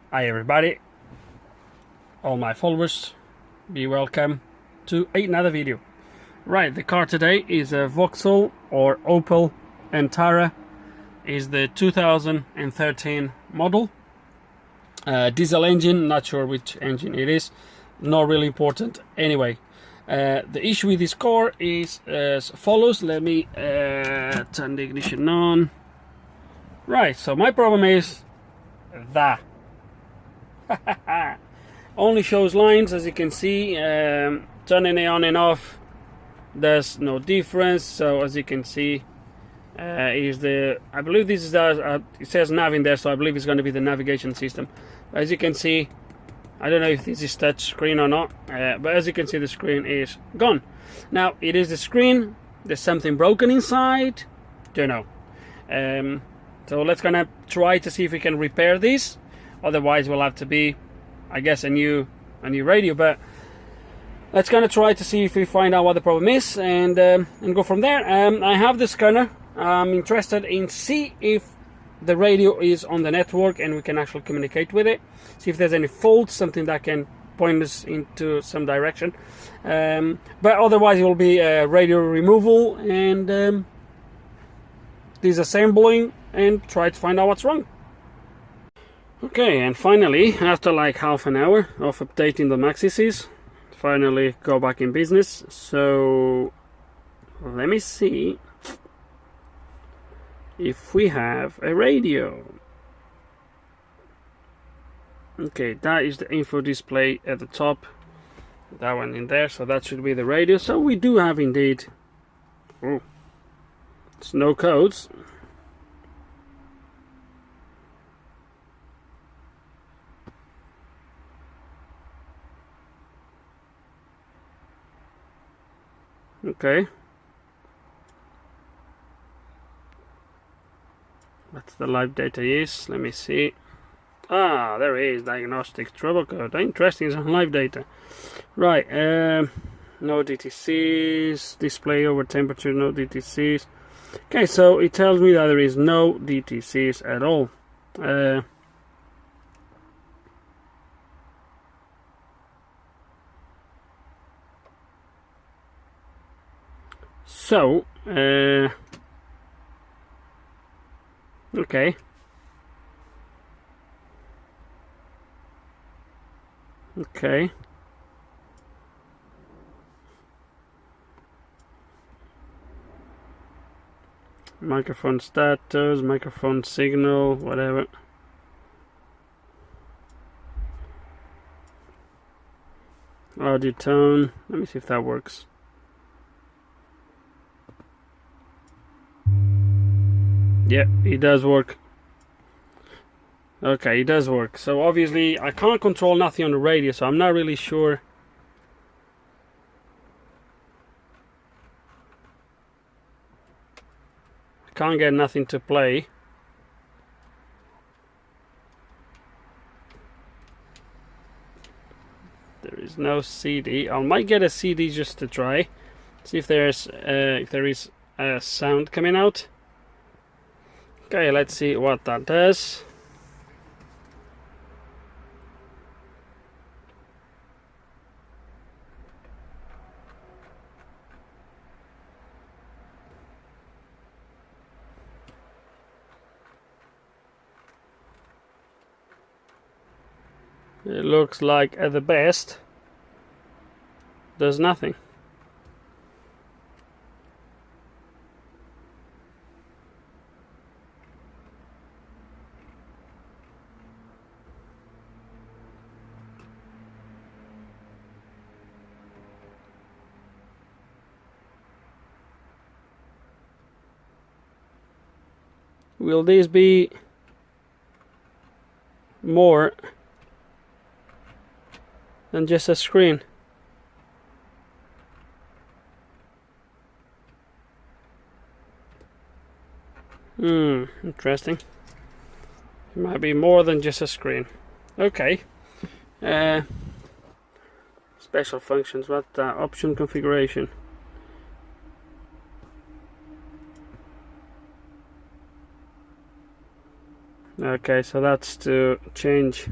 Hi everybody, all my followers, be welcome to another video. Right, the car today is a Vauxhall or Opel Antara. Is the 2013 model. Diesel engine, not sure which engine it is, not really important. Anyway, the issue with this car is as follows. Let me turn the ignition on. Right, so my problem is that only shows lines, as you can see. Turning it on and off, there's no difference. So as you can see, is the, I believe this is the, it says nav in there, so I believe it's going to be the navigation system. As you can see, I don't know if this is touch screen or not, but as you can see, the screen is gone. Now it is the screen, there's something broken inside, don't know. So let's gonna try to see if we can repair this. Otherwise we'll have to be, I guess, a new radio, but let's gonna try to see if we find out what the problem is and go from there. I have the scanner. I'm interested in see if the radio is on the network and we can actually communicate with it, see if there's any faults, something that can point us into some direction, but otherwise it will be radio removal and disassembling and try to find out what's wrong. Okay, and finally, after like half an hour of updating the Maxis, finally go back in business. So let me see if we have a radio. Okay, that is the info display at the top, that one in there, so that should be the radio. So we do have indeed, oh, it's no codes. Okay, that's the live data is. Let me see. Ah, there is diagnostic trouble code. Interesting, it's on live data. Right, no DTCs, display over temperature, no DTCs. Okay, so it tells me that there is no DTCs at all. So, okay. Okay. Microphone status, microphone signal, whatever. Audio tone. Let me see if that works. Yeah, it does work. Okay, it does work. So obviously I can't control nothing on the radio, so I'm not really sure. I can't get nothing to play. There is no CD. I might get a CD just to try. See if there is a sound coming out. Okay, let's see what that does. It looks like at the best there's nothing. Will this be more than just a screen? Interesting. It might be more than just a screen. Okay. Special functions, what option configuration? Okay, so that's to change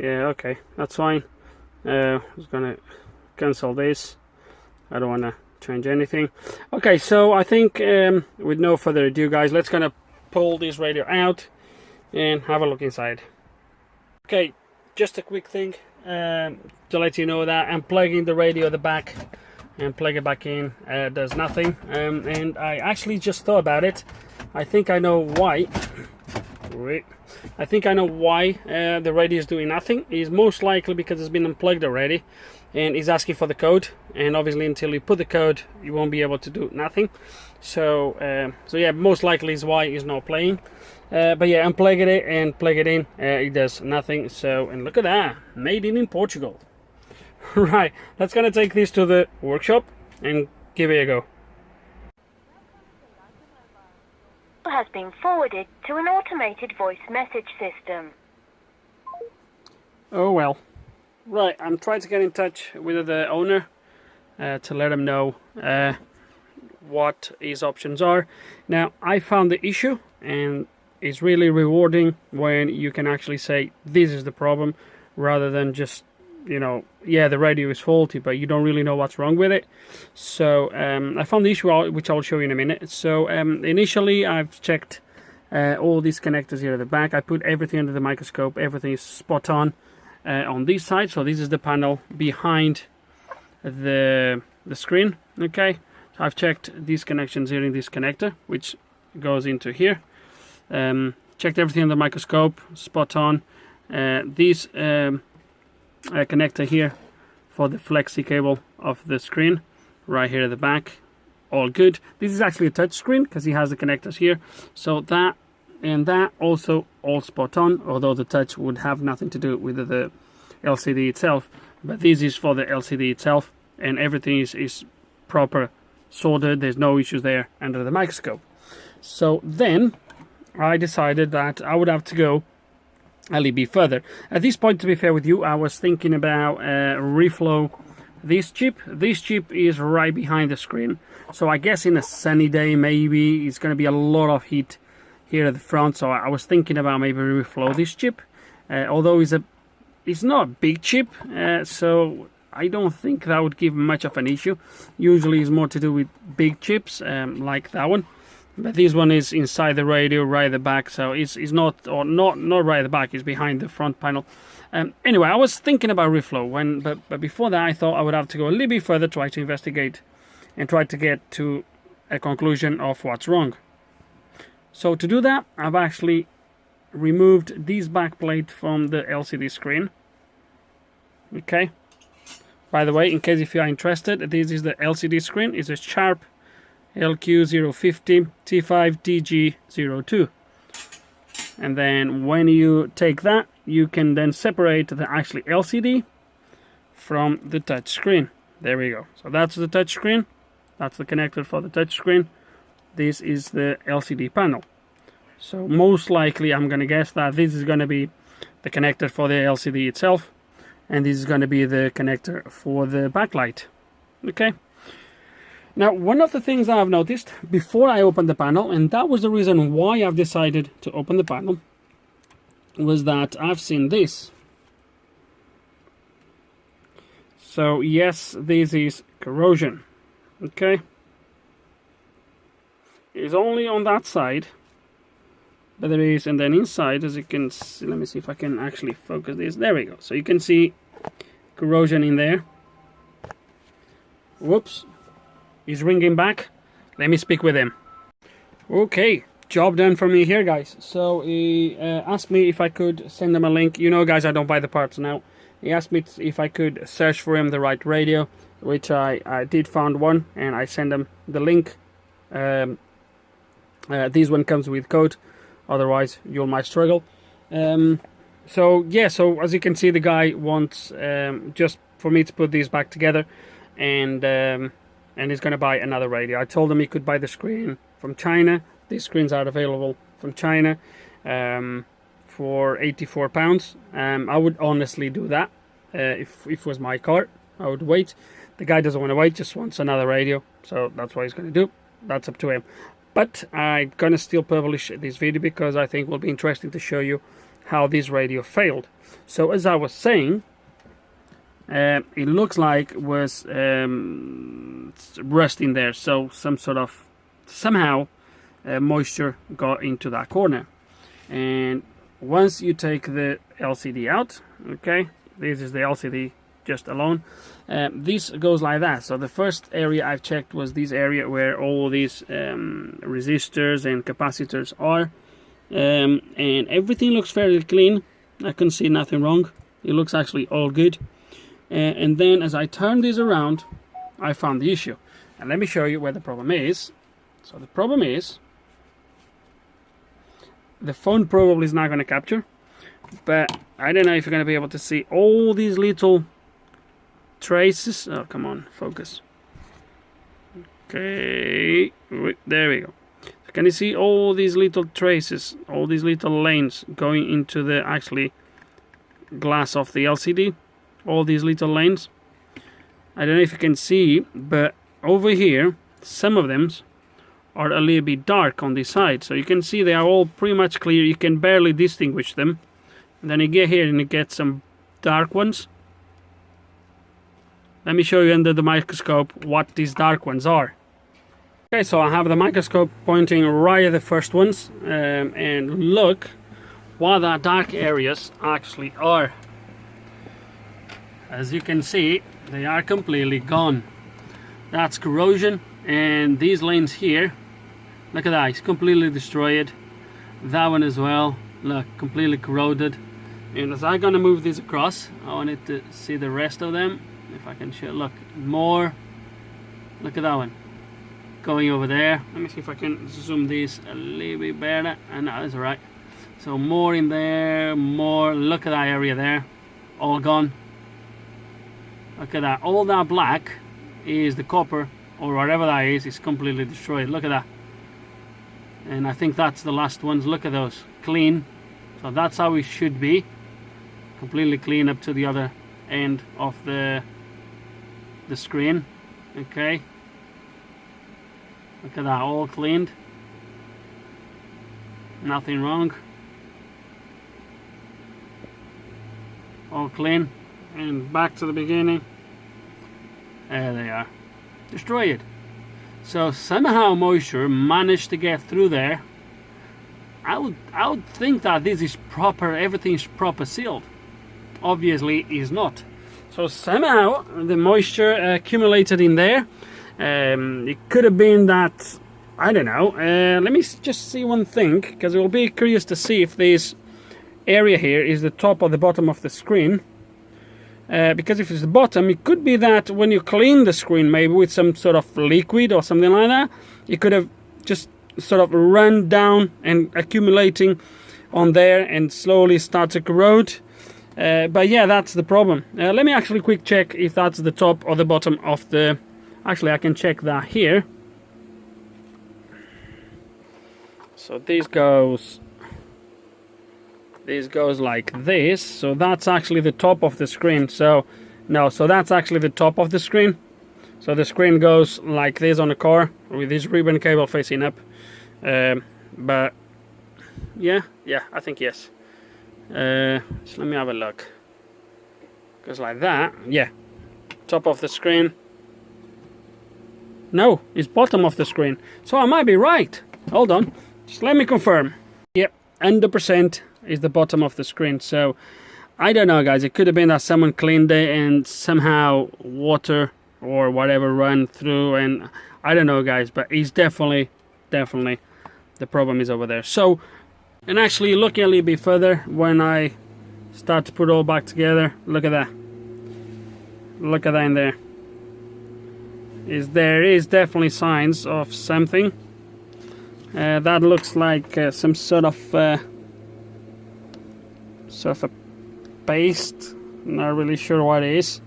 Yeah, okay, that's fine. I was gonna cancel this. I don't want to change anything. Okay, so I think with no further ado, guys, let's gonna pull this radio out and have a look inside. Okay, just a quick thing to let you know that unplugging the radio at the back and plug it back in does nothing. And I actually just thought about it. I think I know why. I think I know why the radio is doing nothing. It's most likely because it's been unplugged already and it's asking for the code, and obviously until you put the code you won't be able to do nothing. So yeah, most likely is why it's not playing. But yeah, unplug it and plug it in, it does nothing. So, and look at that, made in Portugal. Right, that's gonna take this to the workshop and give it a go. Has been forwarded to an automated voice message system. Oh well. Right, I'm trying to get in touch with the owner to let him know what his options are. Now, I found the issue, and it's really rewarding when you can actually say this is the problem, rather than just, you know, yeah, the radio is faulty, but you don't really know what's wrong with it. So I found the issue out, which I'll show you in a minute. So initially I've checked all these connectors here at the back. I put everything under the microscope. Everything is spot on this side. So this is the panel behind the screen. Okay, so I've checked these connections here in this connector, which goes into here. Checked everything under the microscope, spot on. These connector here for the flexi cable of the screen, right here at the back, all good. This is actually a touch screen because he has the connectors here, so that and that also all spot on, although the touch would have nothing to do with the LCD itself. But this is for the LCD itself, and everything is proper sorted. There's no issues there under the microscope. So then I decided that I would have to go a little bit further. At this point, to be fair with you, I was thinking about reflow this chip. This chip is right behind the screen, so I guess in a sunny day maybe it's going to be a lot of heat here at the front, so I was thinking about maybe reflow this chip, although it's not a big chip, so I don't think that would give much of an issue. Usually it's more to do with big chips like that one. But this one is inside the radio, right at the back, so it's not right at the back, it's behind the front panel. Anyway, I was thinking about reflow, but before that I thought I would have to go a little bit further, try to investigate and try to get to a conclusion of what's wrong. So to do that, I've actually removed this backplate from the LCD screen. Okay. By the way, in case if you are interested, this is the LCD screen. It's a Sharp LQ050 T5DG02, and then when you take that, you can then separate the actually LCD from the touch screen. There we go. So that's the touch screen, that's the connector for the touch screen. This is the LCD panel. So most likely I'm gonna guess that this is gonna be the connector for the LCD itself, and this is gonna be the connector for the backlight. Okay. Now, one of the things I've noticed before I opened the panel, and that was the reason why I've decided to open the panel, was that I've seen this. So yes, this is corrosion. Okay. It's only on that side, but there is, and then inside, as you can see, let me see if I can actually focus this. There we go. So you can see corrosion in there. Whoops. He's ringing back. Let me speak with him. Okay, job done for me here, guys. So he asked me if I could send him a link. You know, guys, I don't buy the parts now. He asked me if I could search for him the right radio, which I did found one, and I sent him the link. This one comes with code, otherwise you might struggle. So yeah, so as you can see, the guy wants just for me to put these back together, and he's going to buy another radio. I told him he could buy the screen from China. These screens are available from China for £84. I would honestly do that if it was my car. I would wait. The guy doesn't want to wait, just wants another radio, so that's what he's going to do. That's up to him. But I'm going to still publish this video because I think it will be interesting to show you how this radio failed. So as I was saying, it looks like it was rust in there, so somehow moisture got into that corner. And once you take the LCD out, okay, this is the LCD just alone, this goes like that. So the first area I've checked was this area where all these resistors and capacitors are, and everything looks fairly clean. I can see nothing wrong. It looks actually all good. And then as I turn this around, I found the issue, and let me show you where the problem is. So the problem is, the phone probably is not going to capture, but I don't know if you're going to be able to see all these little traces. Oh, come on, focus. Okay, there we go. So can you see all these little traces, all these little lanes going into the actually glass of the LCD? All these little lanes. I don't know if you can see, but over here, some of them are a little bit dark on this side. So you can see they are all pretty much clear. You can barely distinguish them. And then you get here and you get some dark ones. Let me show you under the microscope what these dark ones are. Okay, so I have the microscope pointing right at the first ones, and look what the dark areas actually are. As you can see, they are completely gone. That's corrosion, and these lanes here, look at that, it's completely destroyed. That one as well, look, completely corroded. And as I'm gonna move this across, I wanted to see the rest of them. If I can show, look, more. Look at that one going over there. Let me see if I can zoom this a little bit better. And no, that's all right. So more in there, more. Look at that area there, all gone. Look at that. All that black is the copper, or whatever that is completely destroyed. Look at that. And I think that's the last ones. Look at those, clean. So that's how it should be, completely clean up to the other end of the screen. Okay, look at that, all cleaned, nothing wrong, all clean. And back to the beginning, there they are, destroyed. So somehow moisture managed to get through there. I would think that this is proper, everything's proper sealed. Obviously is not. So somehow the moisture accumulated in there. It could have been that, I don't know. Let me just see one thing, because it will be curious to see if this area here is the top or the bottom of the screen. Because if it's the bottom, it could be that when you clean the screen, maybe with some sort of liquid or something like that, it could have just sort of run down and accumulating on there and slowly start to corrode. But yeah, that's the problem. Let me actually quick check if that's the top or the bottom of the... Actually, I can check that here. So this goes like this. So that's actually the top of the screen. So no, so that's actually the top of the screen. So the screen goes like this on a car with this ribbon cable facing up. But yeah, I think yes. So let me have a look. Goes like that. Yeah, top of the screen. No, it's bottom of the screen. So I might be right. Hold on, just let me confirm. Yep, 100% is the bottom of the screen. So I don't know, guys. It could have been that someone cleaned it and somehow water or whatever ran through, and I don't know, guys. But it's definitely the problem is over there. So, and actually looking a little bit further, when I start to put it all back together, look at that. Look at that in there. There is definitely signs of something. That looks like some sort of a paste. Not really sure what it is.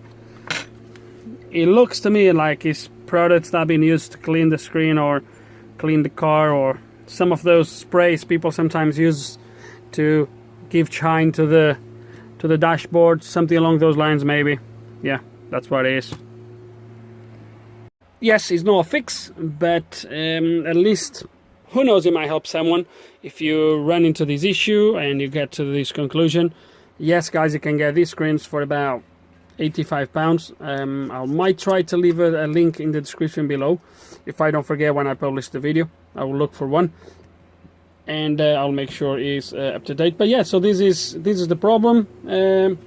It looks to me like it's products that have been used to clean the screen or clean the car, or some of those sprays people sometimes use to give shine to the dashboard, something along those lines maybe. Yeah, that's what it is. Yes, it's not a fix, but at least who knows, it might help someone if you run into this issue and you get to this conclusion. Yes, guys, you can get these screens for about £85. I might try to leave a link in the description below. If I don't forget when I publish the video, I will look for one, and I'll make sure it's up to date. But yeah, so this is the problem, and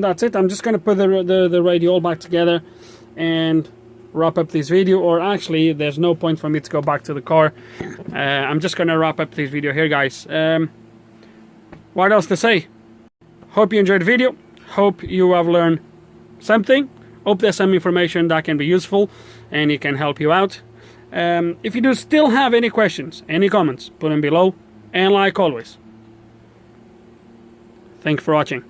that's it. I'm just going to put the radio all back together and wrap up this video, or actually there's no point for me to go back to the car. I'm just going to wrap up this video here, guys. What else to say? Hope you enjoyed the video. Hope you have learned something. Hope there's some information that can be useful and it can help you out. If you do still have any questions, any comments, put them below. And like always, thanks for watching.